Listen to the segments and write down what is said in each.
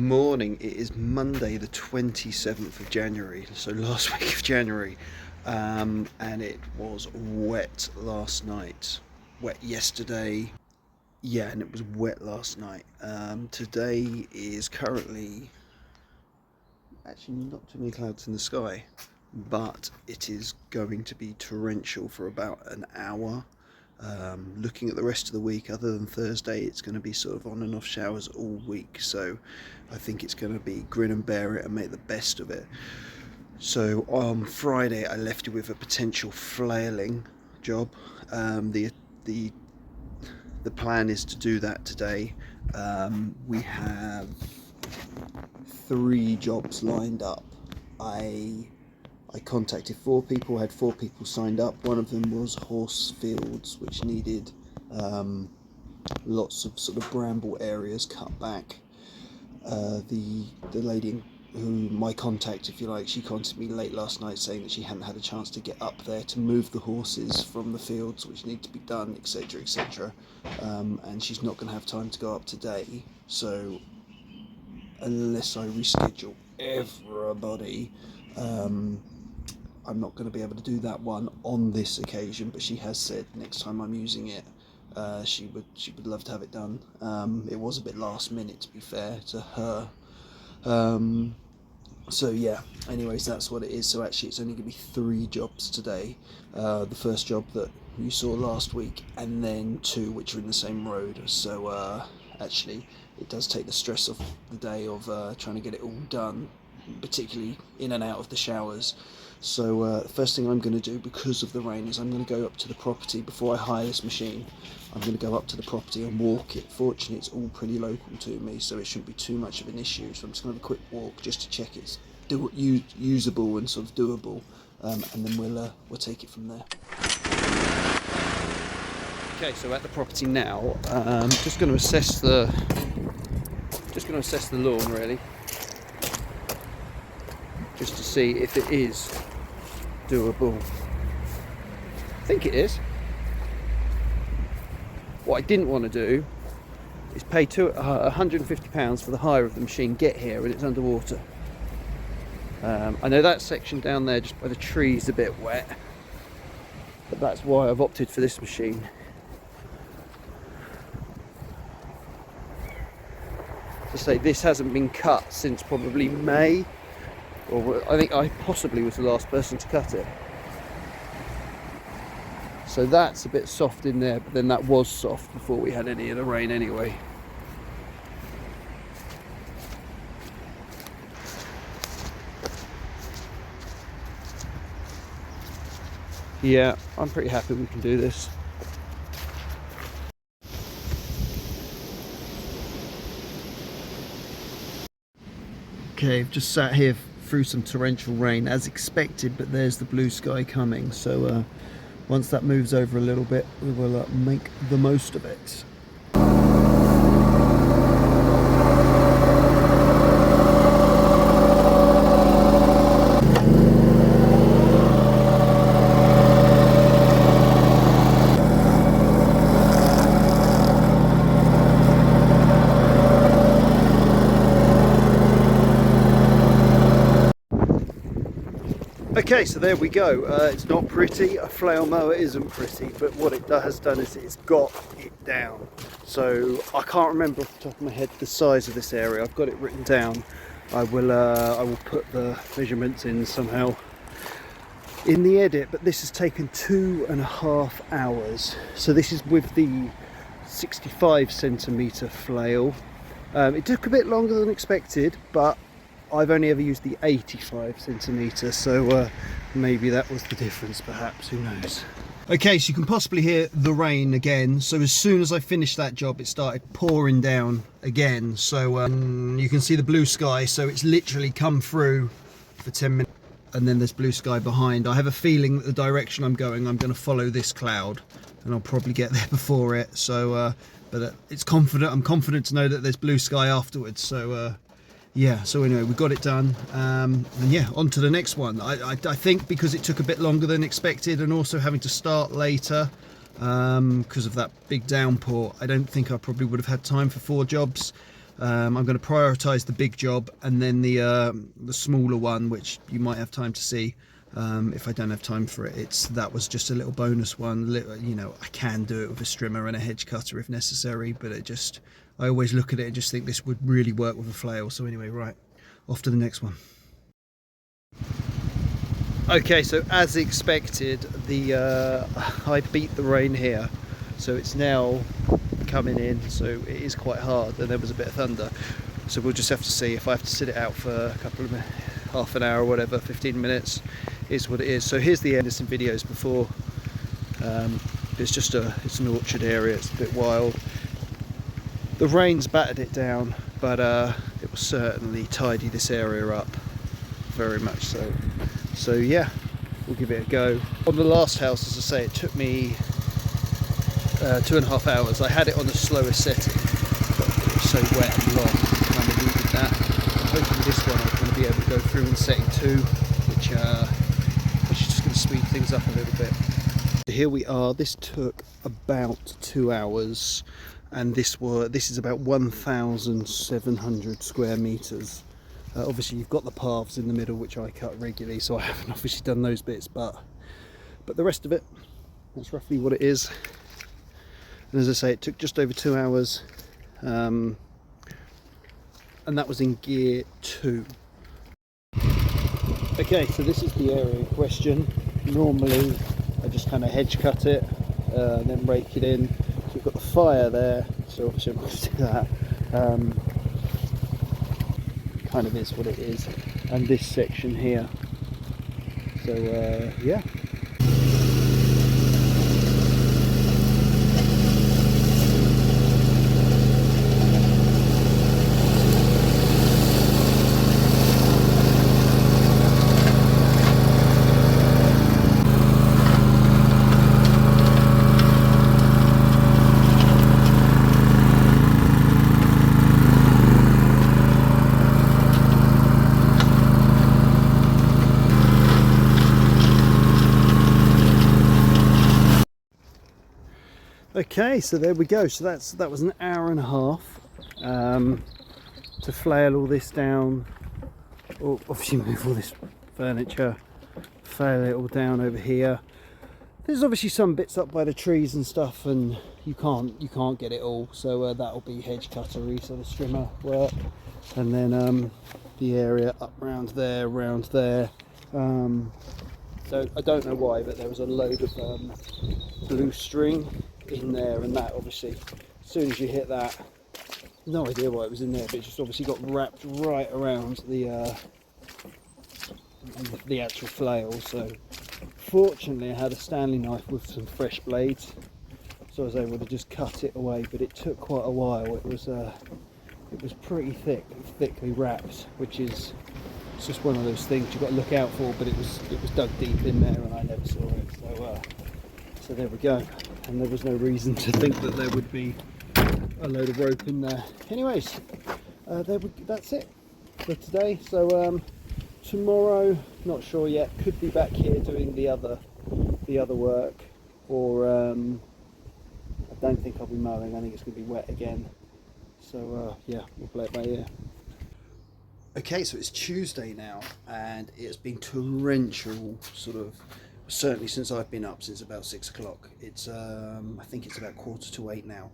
morning. It is Monday the 27th of January, so last week of January, and it was wet last night, wet yesterday, yeah, and it was wet last night. Today is currently actually not too many clouds in the sky, but it is going to be torrential for about an hour. Looking at the rest of the week, other than Thursday, it's going to be sort of on and off showers all week, so I think it's going to be grin and bear it and make the best of it. So on Friday I left you with a potential flailing job. The plan is to do that today. We have 3 jobs lined up. I contacted 4 people, had 4 people signed up. One of them was horse fields, which needed lots of sort of bramble areas cut back. The lady who, my contact if you like, she contacted me late last night saying that she hadn't had a chance to get up there to move the horses from the fields which need to be done, etc, etc, and she's not going to have time to go up today. So unless I reschedule everybody, I'm not going to be able to do that one on this occasion, but she has said next time I'm using it, she would love to have it done. It was a bit last minute, to be fair to her. So yeah, anyways, that's what it is. So actually it's only going to be 3 jobs today. The first job that you saw last week, and then 2 which are in the same road. So actually it does take the stress off the day of trying to get it all done, particularly in and out of the showers. So the first thing I'm going to do, because of the rain, is I'm going to go up to the property before I hire this machine. I'm going to go up to the property and walk it. Fortunately, it's all pretty local to me, so it shouldn't be too much of an issue. So I'm just going to have a quick walk just to check it's usable and sort of doable, and then we'll take it from there. Okay, so at the property now, just going to assess the lawn really, just to see if it is doable. I think it is. What I didn't want to do is pay £150 for the hire of the machine, get here and it's underwater. I know that section down there just by the trees is a bit wet, but that's why I've opted for this machine. To say, this hasn't been cut since probably May, or I think I possibly was the last person to cut it. So that's a bit soft in there, but then that was soft before we had any of the rain anyway. Yeah, I'm pretty happy we can do this. Okay, I've just sat here through some torrential rain as expected, but there's the blue sky coming, so once that moves over a little bit, we will make the most of it. Okay, so there we go. It's not pretty. A flail mower isn't pretty, but what it has done is it's got it down. So I can't remember off the top of my head the size of this area. I've got it written down. I will put the measurements in somehow in the edit, but this has taken 2.5 hours. So this is with the 65cm flail. It took a bit longer than expected, but I've only ever used the 85cm, so maybe that was the difference, perhaps, who knows. Okay, so you can possibly hear the rain again. So as soon as I finished that job, it started pouring down again. So you can see the blue sky, so it's literally come through for 10 minutes and then there's blue sky behind. I have a feeling that the direction I'm going to follow this cloud and I'll probably get there before it. So but I'm confident to know that there's blue sky afterwards. So yeah, so anyway, we got it done, and yeah, on to the next one. I think because it took a bit longer than expected, and also having to start later because of that big downpour, I don't think I probably would have had time for 4 jobs. I'm going to prioritise the big job and then the smaller one, which you might have time to see. If I don't have time for it, that was just a little bonus one. You know, I can do it with a strimmer and a hedge cutter if necessary, but I always look at it and just think this would really work with a flail. So anyway, right, off to the next one. Okay, so as expected, I beat the rain here, so it's now coming in, so it is quite hard, and there was a bit of thunder, so we'll just have to see. If I have to sit it out for a couple of minutes, half an hour or whatever, 15 minutes is what it is. So here's the end of some videos before. It's an orchard area, it's a bit wild. The rain's battered it down, but it will certainly tidy this area up, very much so. So yeah, we'll give it a go. On the last house, as I say, it took me 2.5 hours. I had it on the slowest setting, but it was so wet and long, I kind of needed that. I'm hoping this one I'm going to be able to go through in setting 2, which is just going to speed things up a little bit. Here we are. This took about 2 hours, and this is about 1,700 square meters. Obviously you've got the paths in the middle, which I cut regularly, so I haven't obviously done those bits, but the rest of it, that's roughly what it is. And as I say, it took just over 2 hours, and that was in gear 2. Okay, so this is the area in question. Normally I just kind of hedge cut it and then rake it in. So we've got the fire there, so obviously I'm going to do that. Kind of is what it is, and this section here. So yeah. Okay, so there we go. So that was an hour and a half to flail all this down, or obviously move all this furniture, flail it all down over here. There's obviously some bits up by the trees and stuff, and you can't get it all. So that'll be hedge cuttery, so the strimmer work, and then the area up round there. So I don't know why, but there was a load of blue string in there, and that obviously, as soon as you hit that, no idea why it was in there, but it just obviously got wrapped right around the actual flail. So fortunately I had a Stanley knife with some fresh blades, so I was able to just cut it away, but it took quite a while. It was pretty thickly wrapped, which is, it's just one of those things you've got to look out for, but it was dug deep in there and I never saw it. So there we go, and there was no reason to think that there would be a load of rope in there. Anyways, that's it for today. So tomorrow, not sure yet, could be back here doing the other work, or I don't think I'll be mowing. I think it's going to be wet again. So yeah, we'll play it by ear. Okay, so it's Tuesday now, and it's been torrential, sort of, certainly since I've been up, since about 6 o'clock. It's I think it's about 7:45 now.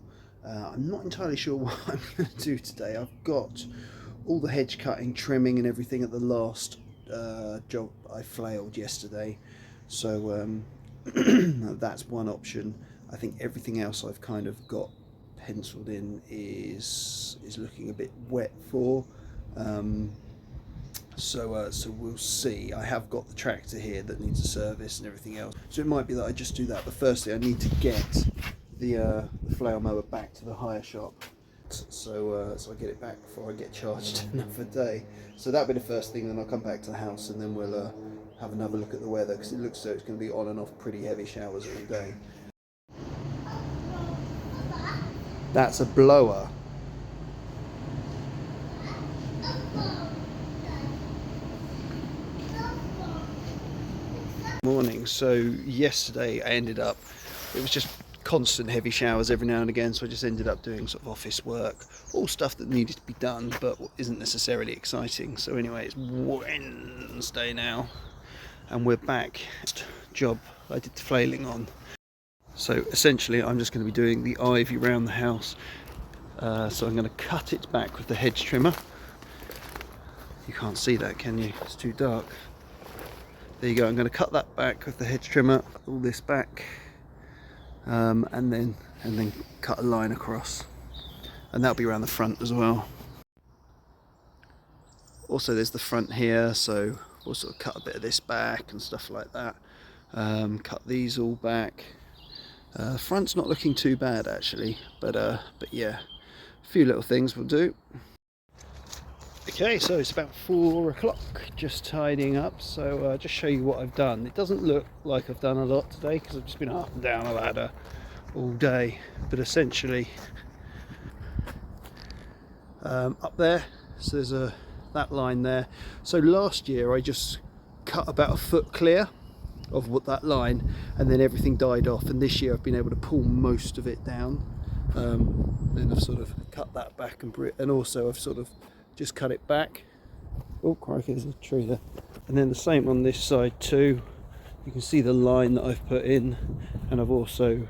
I'm not entirely sure what I'm going to do today. I've got all the hedge cutting, trimming and everything at the last job I flailed yesterday, so that's one option. I think everything else I've kind of got penciled in is looking a bit wet for. So we'll see. I have got the tractor here that needs a service and everything else, so it might be that I just do that. But firstly I need to get the flail mower back to the hire shop, so I get it back before I get charged another day. So that'll be the first thing. Then I'll come back to the house, and then we'll have another look at the weather, because it looks so it's going to be on and off pretty heavy showers all day. That's a blower. Morning. So yesterday I ended up, it was just constant heavy showers every now and again, so I just ended up doing sort of office work, all stuff that needed to be done but isn't necessarily exciting. So anyway, it's Wednesday now and we're back. Job I did the flailing on. So essentially I'm just going to be doing the ivy around the house. So I'm going to cut it back with the hedge trimmer. You can't see that, can you? It's too dark. There you go. I'm going to cut that back with the hedge trimmer, all this back, and then cut a line across, and that'll be around the front as well. Also, there's the front here, so we'll sort of cut a bit of this back and stuff like that. Cut these all back. Front's not looking too bad actually, but yeah, a few little things will do. Okay, so it's about 4 o'clock, just tidying up, so just show you what I've done. It doesn't look like I've done a lot today because I've just been up and down a ladder all day, but essentially up there, so there's that line there. So last year I just cut about a foot clear of what that line, and then everything died off, and this year I've been able to pull most of it down. Then I've sort of cut that back, and also I've sort of just cut it back. Oh crikey, there's a tree there. And then the same on this side too. You can see the line that I've put in, and I've also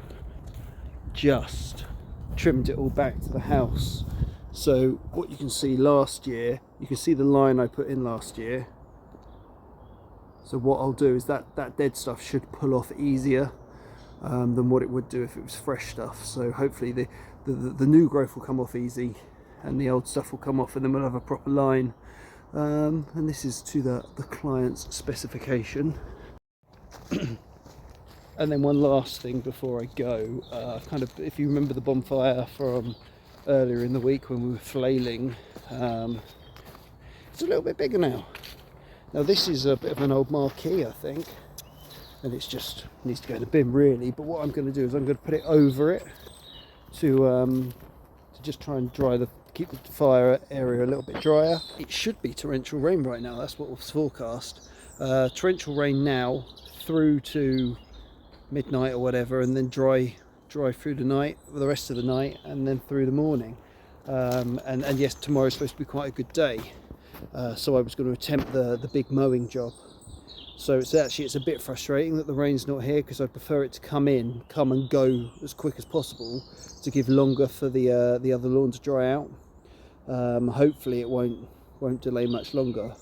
just trimmed it all back to the house. So what you can see last year, you can see the line I put in last year. So what I'll do is that dead stuff should pull off easier than what it would do if it was fresh stuff. So hopefully the new growth will come off easy, and the old stuff will come off, and then we'll have a proper line. And this is to the client's specification. And then one last thing before I go, kind of, if you remember the bonfire from earlier in the week when we were flailing, it's a little bit bigger now. Now this is a bit of an old marquee, I think, and it's just needs to go in the bin really, but what I'm going to do is I'm going to put it over it to just try and keep the fire area a little bit drier. It should be torrential rain right now, that's what was forecast. Torrential rain now through to midnight or whatever, and then dry through the night, the rest of the night, and then through the morning. And yes, tomorrow's supposed to be quite a good day. So I was going to attempt the big mowing job. So it's a bit frustrating that the rain's not here, because I'd prefer it to come and go as quick as possible to give longer for the other lawn to dry out. Hopefully it won't delay much longer,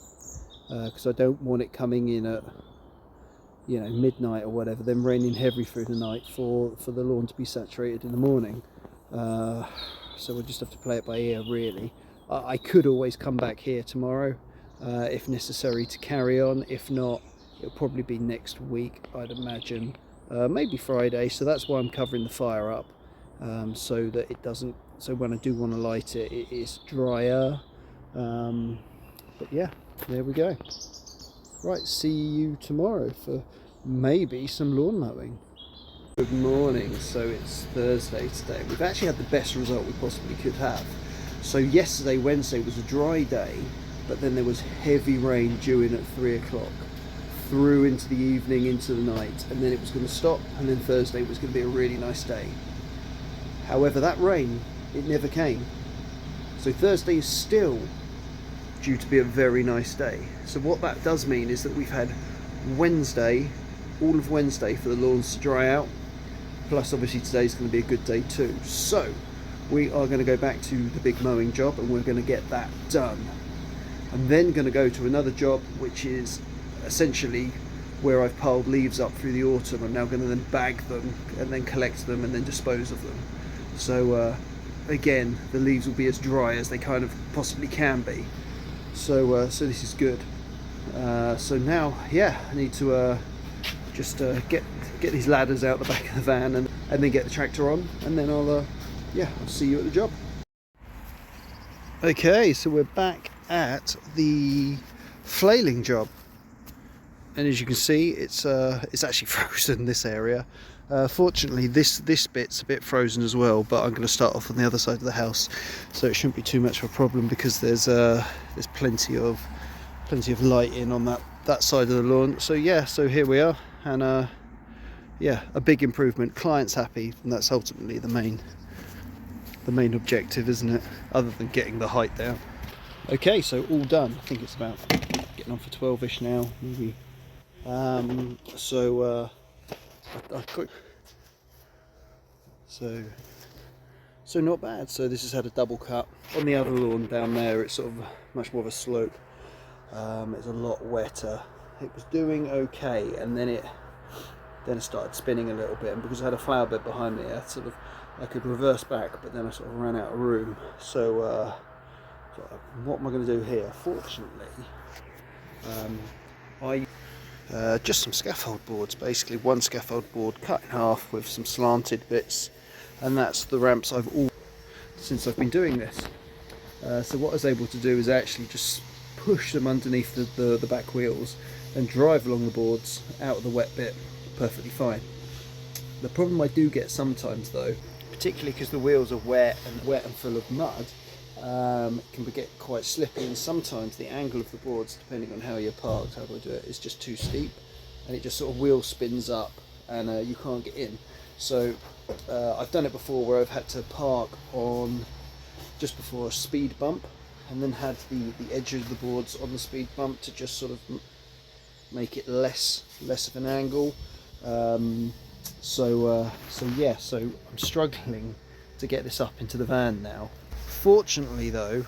because I don't want it coming in at midnight or whatever, then raining heavy through the night for the lawn to be saturated in the morning. So we'll just have to play it by ear really. I could always come back here tomorrow if necessary to carry on. If not, it'll probably be next week, I'd imagine, maybe Friday. So that's why I'm covering the fire up, so that it doesn't, so when I do want to light it, it is drier. But yeah, there we go. Right, see you tomorrow for maybe some lawn mowing. Good morning. So it's Thursday today. We've actually had the best result we possibly could have. So yesterday, Wednesday, was a dry day, but then there was heavy rain due in at 3 o'clock, through into the evening, into the night, and then it was going to stop, and then Thursday was going to be a really nice day. However, that rain, it never came. So Thursday is still due to be a very nice day. So what that does mean is that we've had Wednesday, all of Wednesday, for the lawns to dry out, plus obviously today's going to be a good day too. So we are going to go back to the big mowing job, and we're going to get that done. I'm then going to go to another job, which is essentially where I've piled leaves up through the autumn. I'm now going to then bag them and then collect them and then dispose of them. So again, the leaves will be as dry as they kind of possibly can be. So this is good. So now, yeah, I need to just get these ladders out the back of the van and then get the tractor on, and then I'll see you at the job. Okay, so we're back at the flailing job, and as you can see, it's actually frozen, this area. Fortunately, this bit's a bit frozen as well, but I'm going to start off on the other side of the house, so it shouldn't be too much of a problem, because there's plenty of light in on that side of the lawn. So yeah, so here we are, and yeah, a big improvement. Client's happy, and that's ultimately the main objective, isn't it? Other than getting the height down. Okay, so all done. I think it's about getting on for 12ish now, maybe. So not bad. So this has had a double cut. On the other lawn down there, it's sort of much more of a slope. It's a lot wetter. It was doing okay, and then it started spinning a little bit. And because I had a flower bed behind me, I could reverse back, but then I sort of ran out of room. So what am I going to do here? Fortunately, I just some scaffold boards, basically one scaffold board cut in half with some slanted bits, and that's the ramps I've all since I've been doing this. So what I was able to do is actually just push them underneath the back wheels and drive along the boards out of the wet bit perfectly fine. The problem I do get sometimes though, particularly because the wheels are wet and full of mud, it can get quite slippy, and sometimes the angle of the boards, depending on how you're parked, how do I do it, is just too steep, and it just sort of wheel spins up and you can't get in. So I've done it before where I've had to park on just before a speed bump, and then had the edge of the boards on the speed bump to just sort of make it less of an angle. So I'm struggling to get this up into the van now. Fortunately though,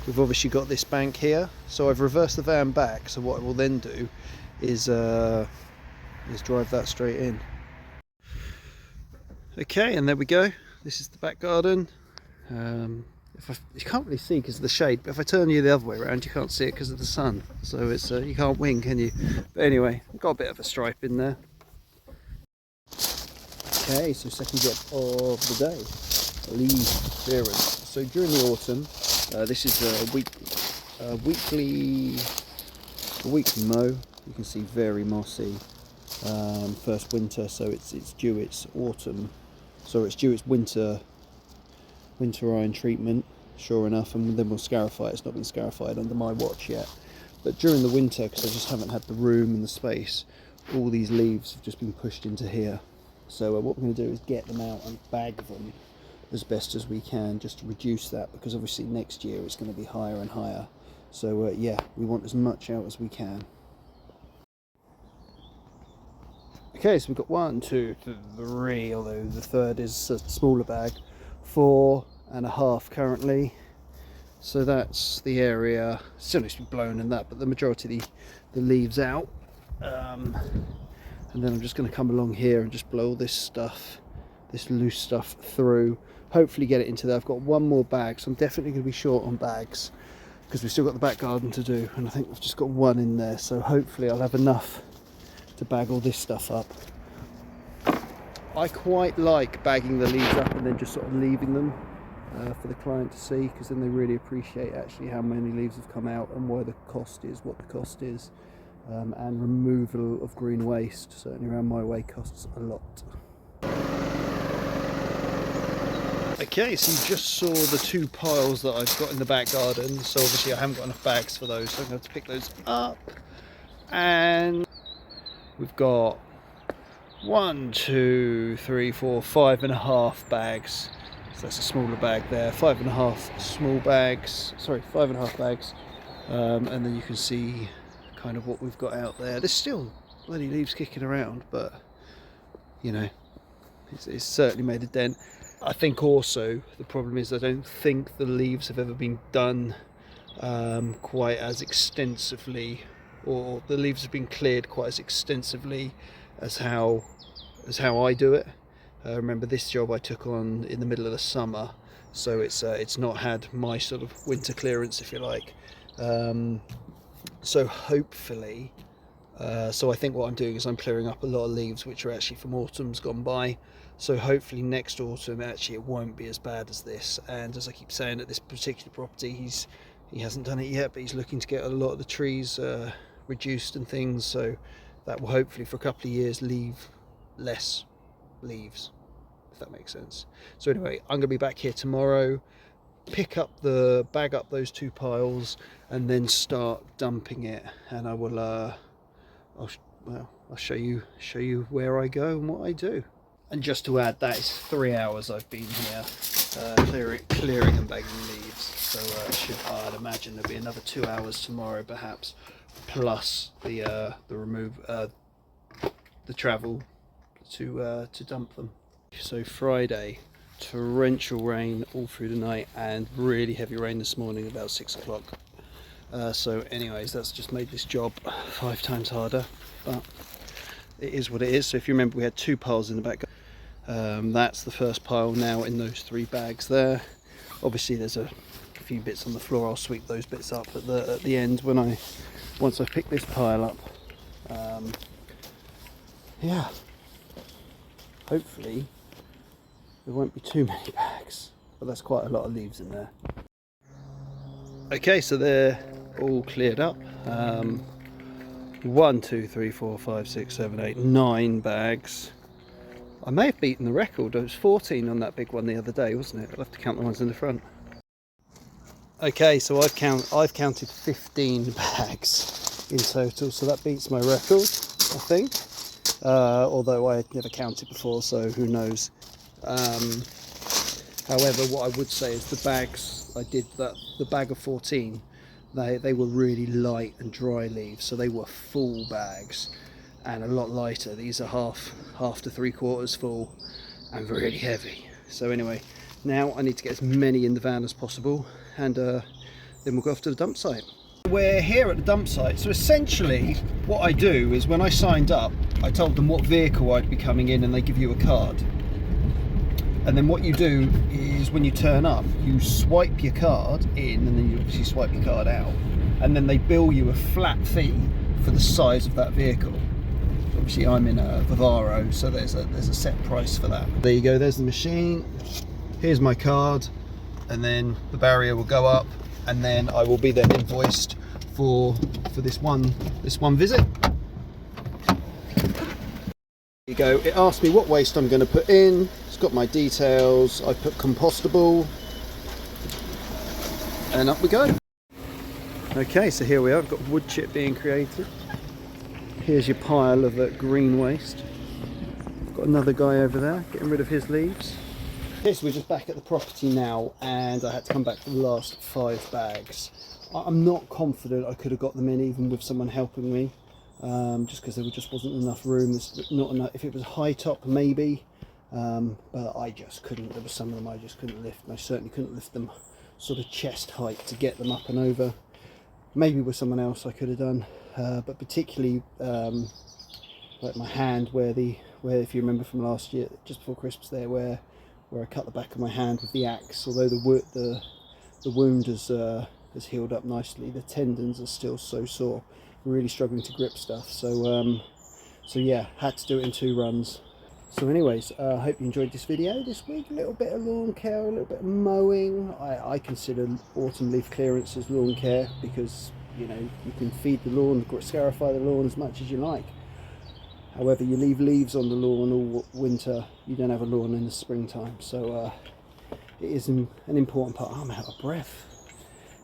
we've obviously got this bank here, so I've reversed the van back, so what I will then do is drive that straight in. Okay, and there we go. This is the back garden. You can't really see because of the shade, but if I turn you the other way around, you can't see it because of the sun. So it's you can't wing, can you? But anyway, got a bit of a stripe in there. Okay, so second job of the day, leaf clearance. So during the autumn, this is a weekly mow. You can see very mossy. First winter, so it's due its autumn. So it's due its winter iron treatment, sure enough, and then we'll scarify it. It's not been scarified under my watch yet, but during the winter, because I just haven't had the room and the space, all these leaves have just been pushed into here. So what we're going to do is get them out and bag them as best as we can, just to reduce that, because obviously next year it's going to be higher and higher. So yeah, we want as much out as we can. Okay, so we've got 1, 2, 3, although the third is a smaller bag, 4.5 currently. So that's the area. Still needs to be blown and that, but the majority of the leaves out. And then I'm just going to come along here and just blow all this loose stuff through. Hopefully get it into there. I've got one more bag, so I'm definitely going to be short on bags because we've still got the back garden to do, and I think we've just got one in there. So hopefully I'll have enough to bag all this stuff up. I quite like bagging the leaves up and then just sort of leaving them for the client to see, because then they really appreciate actually how many leaves have come out and why the cost is what the cost is. And removal of green waste, certainly around my way, costs a lot. Okay, so you just saw the 2 piles that I've got in the back garden, so obviously I haven't got enough bags for those, so I'm going to have to pick those up. And we've got 1, 2, 3, 4, 5.5 bags. So that's a smaller bag there. 5.5 small bags. Sorry, 5.5 bags. And then you can see kind of what we've got out there. There's still bloody leaves kicking around, but you know, it's certainly made a dent. I think also the problem is I don't think the leaves have ever been done quite as extensively, or the leaves have been cleared quite as extensively as how I do it. Remember, this job I took on in the middle of the summer, so it's not had my sort of winter clearance, if you like. So hopefully, so I think what I'm doing is I'm clearing up a lot of leaves which are actually from autumns gone by. So hopefully next autumn actually it won't be as bad as this. And as I keep saying, at this particular property, he hasn't done it yet, but he's looking to get a lot of the trees reduced and things. So that will hopefully for a couple of years leave less leaves, if that makes sense. So anyway, I'm going to be back here tomorrow, bag up those 2 piles, and then start dumping it. And I will I'll show you where I go and what I do. And just to add, that is 3 hours I've been here clearing and bagging leaves. So I'd imagine there'll be another 2 hours tomorrow, perhaps, plus the travel to dump them. So Friday, torrential rain all through the night and really heavy rain this morning about 6 o'clock. So anyways, that's just made this job 5 times harder, but it is what it is. So if you remember, we had 2 piles in the back. That's the first pile now in those 3 bags there. Obviously there's a few bits on the floor. I'll sweep those bits up at the end once I pick this pile up. Yeah, hopefully there won't be too many bags, but that's quite a lot of leaves in there. Okay, so they're all cleared up. 1, 2, 3, 4, 5, 6, 7, 8, 9 bags. I may have beaten the record. It was 14 on that big one the other day, wasn't it? I'll have to count the ones in the front. Okay, so I've counted 15 bags in total, so that beats my record, I think. Although I had never counted before, so who knows. However, what I would say is the bags I did, the bag of 14, they were really light and dry leaves, so they were full bags and a lot lighter. These are half to 3/4 full and really heavy. So anyway, now I need to get as many in the van as possible, and then we'll go off to the dump site. We're here at the dump site. So essentially what I do is, when I signed up, I told them what vehicle I'd be coming in, and they give you a card. And then what you do is, when you turn up, you swipe your card in, and then you obviously swipe your card out, and then they bill you a flat fee for the size of that vehicle. Obviously I'm in a Vivaro, so there's a set price for that. There you go, there's the machine. Here's my card, and then the barrier will go up, and then I will be then invoiced for this one visit. There you go. It asked me what waste I'm going to put in. It's got my details. I put compostable, and up we go. Okay, so here we are. I've got wood chip being created. Here's your pile of green waste. Got another guy over there getting rid of his leaves. Okay, so we're just back at the property now, and I had to come back for the last 5 bags. I'm not confident I could have got them in even with someone helping me, just because there just wasn't enough room. There's not enough. If it was high top, maybe, but I just couldn't. There were some of them I just couldn't lift, and I certainly couldn't lift them sort of chest height to get them up and over. Maybe with someone else I could have done, but particularly like my hand, where if you remember from last year, just before Christmas there, where I cut the back of my hand with the axe. Although the wound has healed up nicely, the tendons are still so sore. I'm really struggling to grip stuff. So yeah, had to do it in 2 runs. So anyways, I hope you enjoyed this video this week. A little bit of lawn care, a little bit of mowing. I consider autumn leaf clearance as lawn care, because you know, you can feed the lawn, scarify the lawn as much as you like. However, you leave leaves on the lawn all winter, you don't have a lawn in the springtime. So it is an important part. I'm out of breath.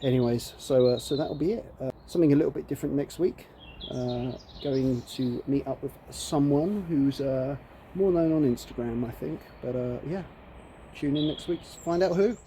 Anyways, so that'll be it. Something a little bit different next week. Going to meet up with someone who's more known on Instagram, I think. But yeah, tune in next week to find out who.